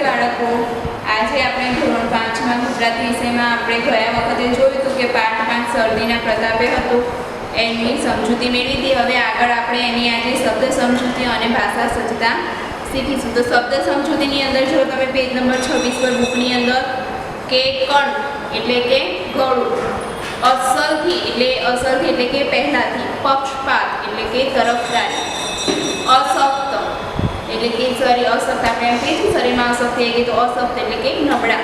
બાળકો, આજે આપણે ધોરણ 5માં ગુજરાતી વિષયમાં આપણે ગયા વખતે જોયું હતું કે પાઠ 5 શરદીના પ્રતાપે હતું, એની સમજૂતી મેળવી હતી। હવે આગળ આપણે એની આજે શબ્દ સમજૂતી અને ભાષા સજ્જતા શીખીશું। તો શબ્દ સમજૂતીની અંદર જો તમે પેજ નંબર 26 પર બુકની અંદર કે કણ એટલે કે ગળું, અસલથી એટલે કે પહેલાથી, પક્ષપાત એટલે કે તરફદારી, અશક્ત એટલે કે શરીર અશક્ત, આપણે એમ કહીએ શરીરમાં અશક્ત થઈ ગઈ તો અશક્ત એટલે કે નબળા,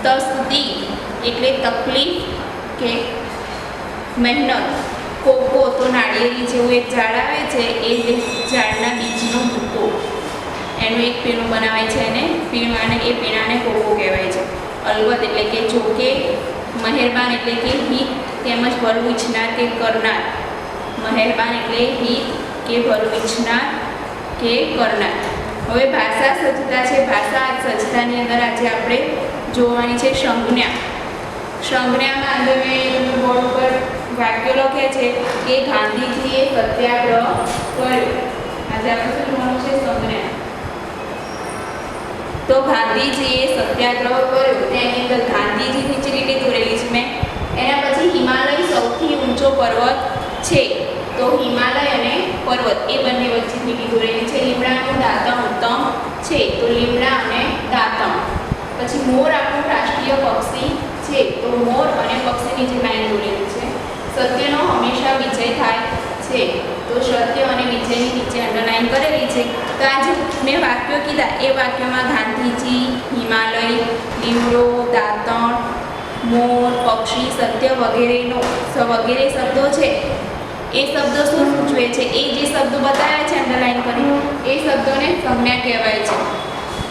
તસ્દી એટલે તકલીફ કે મહેનત, કોકો તો નાળિયેરી જેવું એક ઝાડ આવે છે એ ઝાડના બીજનો ભૂકો, એનું એક પીણું બનાવાય છે અને એ પીણાને કોકો કહેવાય છે। અલબત્ત એટલે કે જોકે, મહેરબાન એટલે કે હિત તેમજ ભલું ઈચ્છનાર કે કરનાર, મહેરબાન એટલે હિત કે ભલું ઈચ્છનાર કે કરનાર। હવે ભાષા સજ્જતા છે। ભાષા સજ્જતાની અંદર આજે આપણે જોવાની છે સંજ્ઞા। સંજ્ઞામાં અંદર મેં બોર્ડ ઉપર વાક્યો લખ્યા છે કે ગાંધીજીએ સત્યાગ્રહ કર્યો। આજે આપણે શું જોવાનું છે? સંજ્ઞા। તો ગાંધીજીએ સત્યાગ્રહ કર્યો, તેની અંદર ગાંધીજી નીચે લીટી દોરેલી છે મેં, એના પછી હિમાલય સૌથી ઊંચો પર્વત છે, તો હિમાલય અને પર્વત એ બંને વચ્ચે લીટી દોરેલી છે। લીમડાનું દાંતણ ઉત્તમ છે, તો લીમડા અને દાંતણ। પછી મોર આપણું રાષ્ટ્રીય પક્ષી છે, તો મોર અને પક્ષીની જે લાઈન દોરેલી છે। સત્યનો હંમેશા વિજય થાય છે, તો સત્ય અને વિજયની નીચે અંડરલાઈન કરેલી છે। તો આ જે મેં વાક્યો કીધા એ વાક્યોમાં ગાંધીજી, હિમાલય, લીમડો, દાંતણ, મોર, પક્ષી, સત્ય વગેરે શબ્દો છે। એ શબ્દો શું સૂચવે છે? એ જે શબ્દો બતાવ્યા છે અંડરલાઈન કરી એ શબ્દોને સંજ્ઞા કહેવાય છે।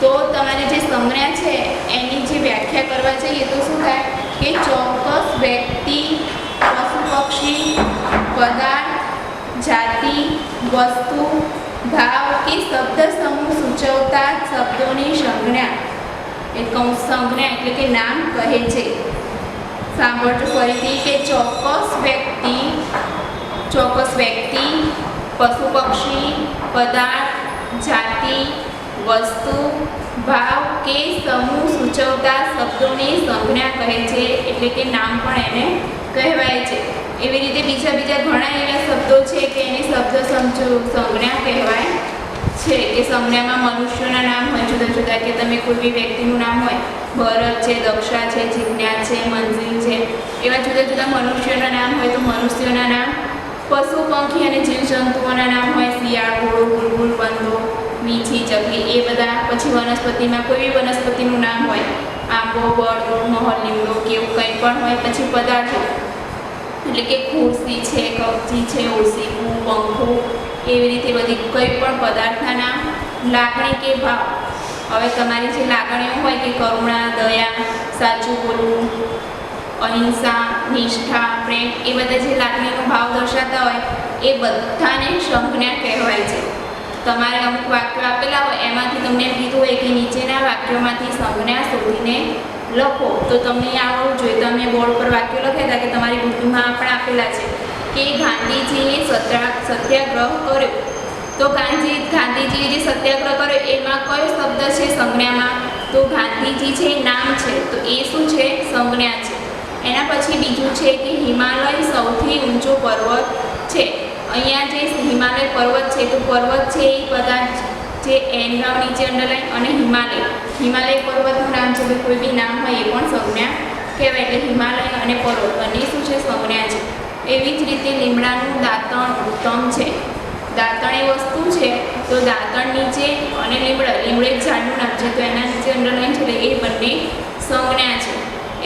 તો તમારે જે સંજ્ઞા છે એની જે વ્યાખ્યા કરવા જઈએ તો શું થાય કે ચોક્કસ વ્યક્તિ, પશુ પક્ષી, પદાર્થ, જાતિ, વસ્તુ, ભાવ કે શબ્દ સમૂહ સૂચવતા શબ્દોની સંજ્ઞા એટલે કે નામ કહે છે। સાંભળજો ફરીથી કે ચોક્કસ વ્યક્તિ, પશુ પક્ષી, પદાર્થ, જાતિ, વસ્તુ, ભાવ કે સમૂહ સૂચવતા શબ્દોની સંજ્ઞા કહે છે, એટલે કે નામ પણ એને કહેવાય છે। એવી રીતે બીજા ઘણા એવા શબ્દો છે કે એને શબ્દ સંજ્ઞા કહેવાય છે। કે સંજ્ઞામાં મનુષ્યોના નામ હોય જુદા જુદા, કે તમે કોઈ બી વ્યક્તિનું નામ હોય, ભરત છે, દક્ષા છે, જિજ્ઞા છે, મંજિલ છે, એવા જુદા જુદા મનુષ્યોના નામ હોય તો મનુષ્યોના નામ, પશુ પંખી અને જીવજંતુઓના નામ હોય, શિયાળ, ઘોડો, બુલબુલ, વંદો, વીંછી, ચકલી, એ બધા। પછી વનસ્પતિમાં કોઈ બી વનસ્પતિનું નામ હોય, આંબો, વડ, મહલ, લીમડો કે એવું કંઈ પણ હોય। પછી પદાર્થો એટલે કે ખુરશી છે, કપચી છે, ઓળસીકું, પંખો, એવી રીતે બધી કંઈ પણ પદાર્થના નામ। લાગણી કે ભાવ, હવે તમારી જે લાગણીઓ હોય કે કરુણા, દયા, સાચું બોલવું, અહિંસા, નિષ્ઠા, પ્રેમ, એ બધા જે લાગણીનો ભાવ દર્શાવતા હોય એ બધાને સંજ્ઞા કહેવાય છે। તમારે અમુક વાક્યો આપેલા હોય એમાંથી તમને એમ કીધું હોય કે નીચેના વાક્યોમાંથી સંજ્ઞા શોધીને લખો, તો તમને આવડવું જોઈએ। તમે બોર્ડ પર વાક્યો લખ્યા હતા કે તમારી બુદ્ધિમાં પણ આપેલા છે કે ગાંધીજીએ સત્યાગ્રહ કર્યો, તો ગાંધીજીએ જે સત્યાગ્રહ કર્યો એમાં કયો શબ્દ છે સંજ્ઞામાં? તો ગાંધીજી છે નામ છે, તો એ શું છે? સંજ્ઞા છે। એના પછી બીજું છે કે હિમાલય સૌથી ઊંચો પર્વત છે। અહીંયા જે હિમાલય પર્વત છે તો પર્વત છે એ પદાર્થ જે એન નામ નીચે અંડરલાઈન, અને હિમાલય પર્વતનું નામ છે, કોઈ બી નામ હોય એ પણ સંજ્ઞા કહેવાય। એટલે હિમાલય અને પર્વત બંને શું છે? સંજ્ઞા છે। એવી જ રીતે લીમડાનું દાંતણ ઉત્તમ છે। દાંતણ એ વસ્તુ છે, તો દાંતણ નીચે અને લીમડો એક ઝાડનું નામ છે તો એના નીચે અંડરલાઈન છે, એટલે એ બંને સંજ્ઞા છે।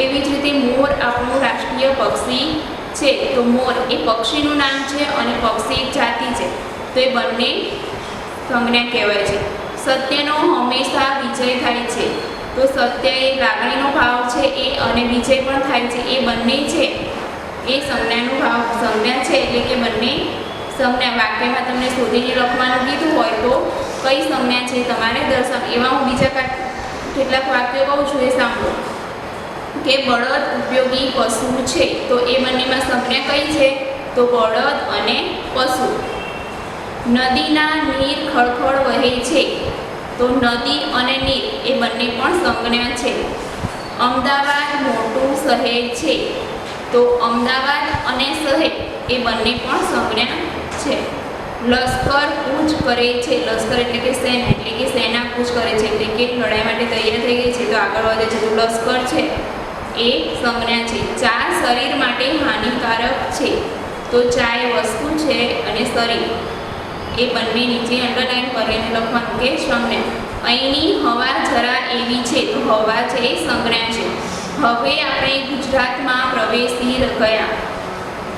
એવી જ રીતે મોર આપણું રાષ્ટ્રીય પક્ષી છે, તો મોર એ પક્ષીનું નામ છે અને પક્ષી એક જાતિ છે, તો એ બંને સંજ્ઞા કહેવાય છે। સત્યનો હંમેશા વિજય થાય છે, તો સત્ય એ લાગણીનો ભાવ છે એ અને વિજય પણ થાય છે, એ બંને છે એ સંજ્ઞા છે। એટલે કે બંને સંજ્ઞા વાક્યમાં તમને શોધીને લખવાનું કીધું હોય તો કઈ સંજ્ઞા છે તમારે દર્શાવ। એવા હું બીજા કેટલાક વાક્યો કહું છું, એ સાંભળો કે બળદ ઉપયોગી પશુ છે, તો એ બંનેમાં સંજ્ઞા કઈ છે? તો બળદ અને પશુ। નદીના નીર ખળખળ વહે છે, તો નદી અને નીર એ બંને પણ સંજ્ઞા છે. અમદાવાદ મોટું શહેર છે, તો અમદાવાદ અને શહેર એ બંને પણ સંજ્ઞા છે. લશ્કર કૂચ કરે છે, લશ્કર એટલે કે સેના, એટલે કે સેના કૂચ કરે છે, એટલે કે લડાઈ માટે તૈયાર થઈ ગઈ છે તો આગળ વધે છે, તો લશ્કર છે એ સંજ્ઞા છે. ચા શરીર માટે હાનિકારક છે, તો ચા એ વસ્તુ છે અને શરીર એ બંને નીચે અંડરલાઈન કરીને લખવાનું કે સંજ્ઞા. અહીંની હવા જરા એવી છે, તો હવા છે એ સંજ્ઞા છે. હવે આપણે ગુજરાતમાં પ્રવેશી ગયા.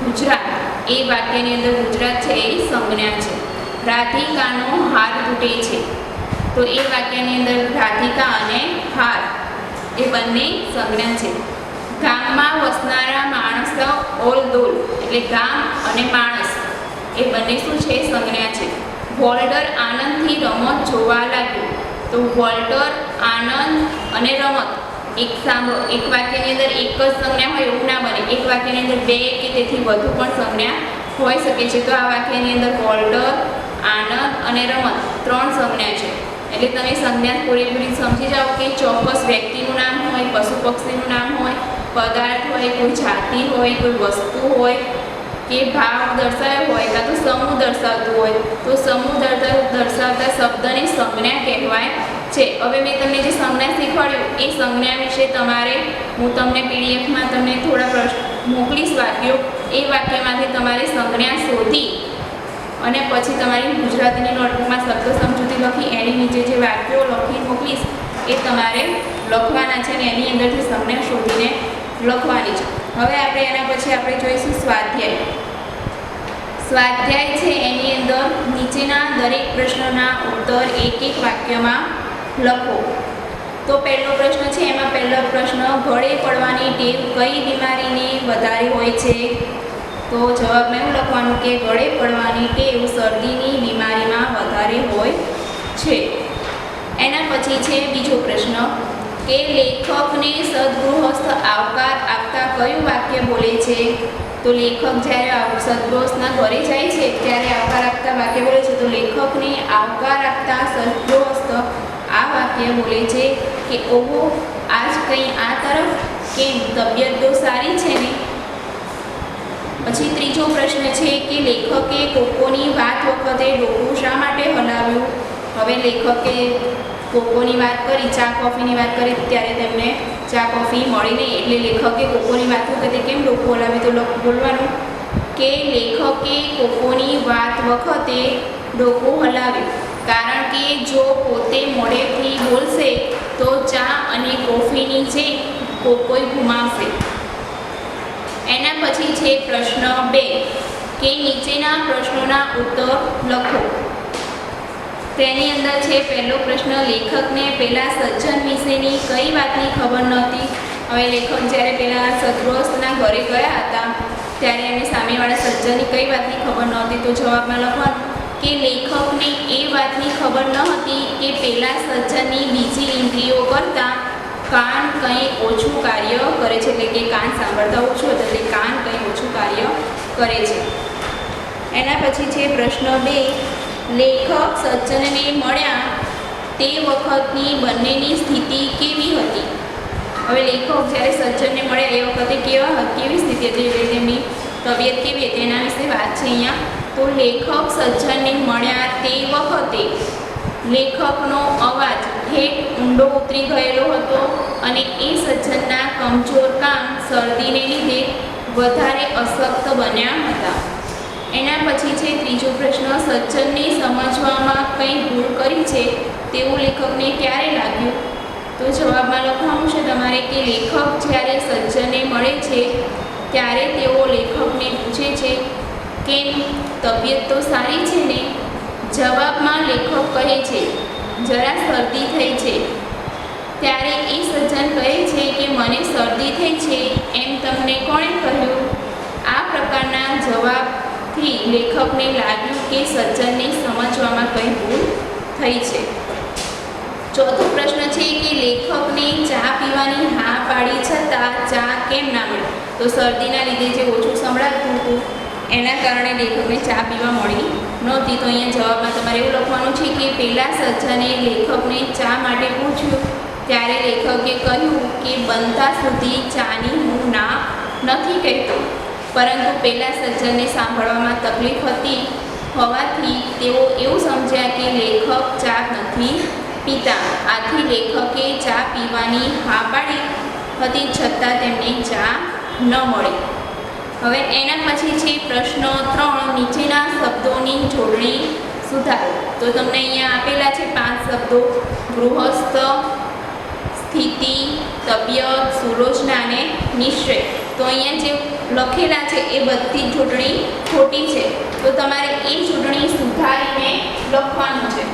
ગુજરાત એ વાક્યની અંદર ગુજરાત છે એ સંજ્ઞા છે. રાધિકાનો હાર તૂટે છે, તો એ વાક્યની અંદર રાધિકા અને હાર એ બંને સંજ્ઞા છે. ગામમાં વસનારા માણસ ઓલદોલ, એટલે ગામ અને માણસ એ બંને શું છે? સંજ્ઞા છે. વોલ્ટર આનંદથી રમત જોવા લાગ્યો, તો વોલ્ટર આનંદ અને રમત એક વાક્યની અંદર એક જ સંજ્ઞા હોય એવું ના બને. એક વાક્યની અંદર બે કે તેથી વધુ પણ સંજ્ઞા હોઈ શકે છે. તો આ વાક્યની અંદર વોલ્ટર, આનંદ અને રમત ત્રણ સંજ્ઞા છે. એટલે તમે સંજ્ઞા પૂરેપૂરી સમજી જાઓ કે ચોક્કસ વ્યક્તિનું નામ હોય, પશુ પક્ષીનું નામ હોય, પદાર્થ હોય, કોઈ જાતિ હોય, કોઈ વસ્તુ હોય કે ભાવ દર્શાવ્યો હોય કાં તો સમૂહ દર્શાવતું હોય, તો સમૂહ દર્શાવતા શબ્દને સંજ્ઞા કહેવાય છે. હવે મેં તમને જે સંજ્ઞા શીખવાડ્યું એ સંજ્ઞા વિશે હું તમને પીડીએફમાં તમને થોડા પ્રશ્ન મોકલીશ વાક્યો. એ વાક્યમાંથી તમારે સંજ્ઞા શોધી અને પછી તમારી ગુજરાતીની નોટબુકમાં શબ્દ સમજૂતી લખી એની નીચે જે વાક્યો લખી મોકલીશ એ તમારે લખવાના છે અને એની અંદરથી સંજ્ઞા શોધીને લખવાની છે. હવે એના પછી આપણે જોઈશું સ્વાધ્યાય. સ્વાધ્યાય છે એની અંદર નીચેના દરેક પ્રશ્નના ઉત્તર એક એક વાક્યમાં લખો. તો પહેલો પ્રશ્ન છે, એમાં પહેલો પ્રશ્ન, ગળે પડવાની ટેવ કઈ બીમારીને વધારે હોય છે? તો જવાબમાં એવું લખવાનું કે ગળે પડવાની ટેવ શરદીની બીમારીમાં વધારે હોય છે. એના પછી છે બીજો પ્રશ્ન કે લેખકને સદગૃહસ્થ આવકાર આપતા કયું વાક્ય બોલે છે? તો લેખક જ્યારે સદગૃહસ્થના ઘરે જાય છે ત્યારે આવકાર આપતા વાક્ય બોલે છે, તો લેખકને આવકાર આપતા સદગૃહસ્થ આ વાક્ય બોલે છે કે ઓહો આજ કંઈ આ તરફ, કેમ તબિયત તો સારી છે ને? પછી ત્રીજો પ્રશ્ન છે કે લેખકે કોકોની વાત વખતે ડોકું શા માટે હલાવ્યું? હવે લેખકે કોકોની વાત કરી, ચા કોફીની વાત કરી ત્યારે તેમને ચા કોફી મળી નહીં, એટલે લેખકે કોકોની વાત વખતે કેમ ડોકું હલાવ્યું? તો બોલવાનું કે લેખકે કોકોની વાત વખતે ડોકું હલાવ્યું કારણ કે જો પોતે મોડેથી બોલશે તો ચા અને કોફીની જે કોઈ ગુમાવશે. એના પછી છે પ્રશ્ન 2 કે નીચેના પ્રશ્નોના ઉત્તર લખો. તેની અંદર છે પહેલો પ્રશ્ન, લેખકને પેલા સજ્જન વિશેની કઈ વાતની ખબર નહોતી? હવે લેખક જ્યારે પેલા સદગૃહસ્થના ઘરે ગયા હતા ત્યારે એમને સામેવાળા સજ્જનની કઈ વાતની ખબર નહોતી? તો જવાબમાં લખવાનું કે લેખકને એ વાતની ખબર ન હતી કે પેલા સજ્જનની બીજી ઇન્દ્રિયો કરતાં કાન કંઈ ઓછું કાર્ય કરે છે, એટલે કે કાન સાંભળતા ઓછું હતું એટલે કાન કંઈ ઓછું કાર્ય કરે છે. એના પછી છે પ્રશ્ન 2, લેખક સજ્જનને મળ્યા તે વખતની બંનેની સ્થિતિ કેવી હતી? હવે લેખક જ્યારે સજ્જનને મળ્યા એ વખતે કેવી સ્થિતિ હતી, એટલે તેમની તબિયત કેવી હતી એના વિશે વાત છે અહીંયા. તો લેખક સજ્જનને મળ્યા તે વખતે લેખકનો અવાજ ઠેઠ ઊંડો ઉતરી ગયેલો હતો અને એ સજ્જનના કમજોર કાન શરદીને લીધે વધારે અશક્ત બન્યા હતા. એના પછી છે ત્રીજો પ્રશ્ન, સજ્જનને સમજવામાં કંઈ ભૂલ કરી છે તેવું લેખકને ક્યારે લાગ્યું? તો જવાબમાં લખવાનું છે તમારે કે લેખક જ્યારે સજ્જનને મળે છે ત્યારે તેઓ લેખકને પૂછે છે કે તબિયત તો સારી છે ને? જવાબમાં લેખક કહે છે જરા શરદી થઈ છે. ત્યારે એ સજ્જન કહે છે કે મને શરદી થઈ છે એમ તમને કોણે કહ્યું? આ પ્રકારના જવાબથી લેખકને લાગ્યું કે સજ્જનને સમજવામાં કંઈ ભૂલ થઈ છે. ચોથો પ્રશ્ન છે કે લેખકને ચા પીવાની હા પાડી છતાં ચા કેમ ના મળી? તો શરદીના લીધે જે ઓછું સંભળાતું હતું એના કારણે લેખકને ચા પીવા મળી નહોતી. તો અહીંયા જવાબમાં તમારે એવું લખવાનું છે કે પેલા સજ્જને લેખકને ચા માટે પૂછ્યું ત્યારે લેખકે કહ્યું કે બનતા સુધી ચાની હું ના નથી કહેતો, પરંતુ પેલા સજ્જનને સાંભળવામાં તકલીફ હતી હોવાથી તેઓ એવું સમજ્યા કે લેખક ચા નથી પીતા. આથી લેખકે ચા પીવાની હા પાડી હતી, છતાં તેમને ચા ન મળી. હવે એના પછી છે પ્રશ્ન 3, નીચેના શબ્દોની જોડણી સુધારો. તો તમને અહીંયા આપેલા છે 5 શબ્દો: ગૃહસ્થ, સ્થિતિ, તબિયત, સુલોચના અને નિશ્ચય. તો અહીંયા જે લખેલા છે એ બધી જોડણી ખોટી છે, તો તમારે એ જોડણી સુધારીને લખવાનું છે.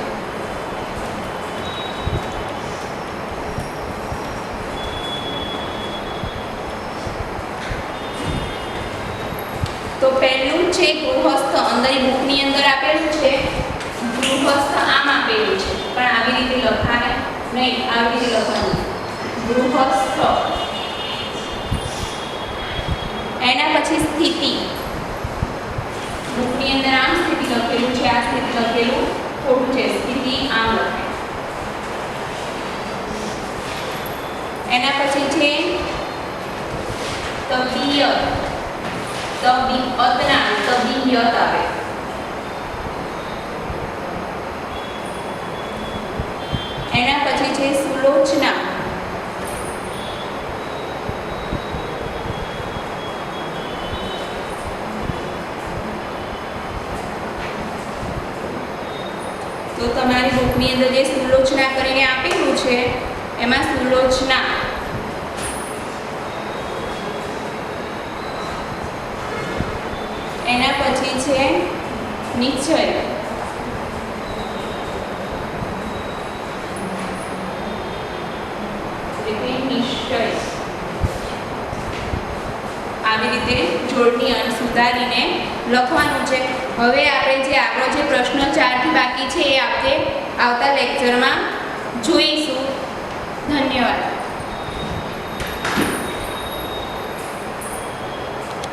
તો પહેલું છે ગૃહસ્થ. અંદરની બુકની અંદર આપેલું છે ગૃહસ્થ, આમ આપેલું છે પણ આવી રીતે લખાય નહીં, આવી રીતે લખવાનું ગૃહસ્થ. એના પછી સ્થિતિ. બુકની અંદર આમ સ્થિતિ લખેલું છે, આ સ્થિતિ લખેલું ખોટું છે, સ્થિતિ આમ લખાય. એના પછી છે તબિયત. તબિયત આવે. એના પછી છે સુલોચના. તો તમારી બુકની અંદર જે સુલોચના કરીને આપેલું છે એમાં સુલોચના. એના પછી છે નિશ્ચય. નિશ્ચય આવી રીતે જોડણી સુધારીને લખવાનું છે. હવે આપણે જે આપણો જે પ્રશ્ન 4 થી બાકી છે એ આપણે આવતા લેક્ચરમાં જોઈશું. ધન્યવાદ.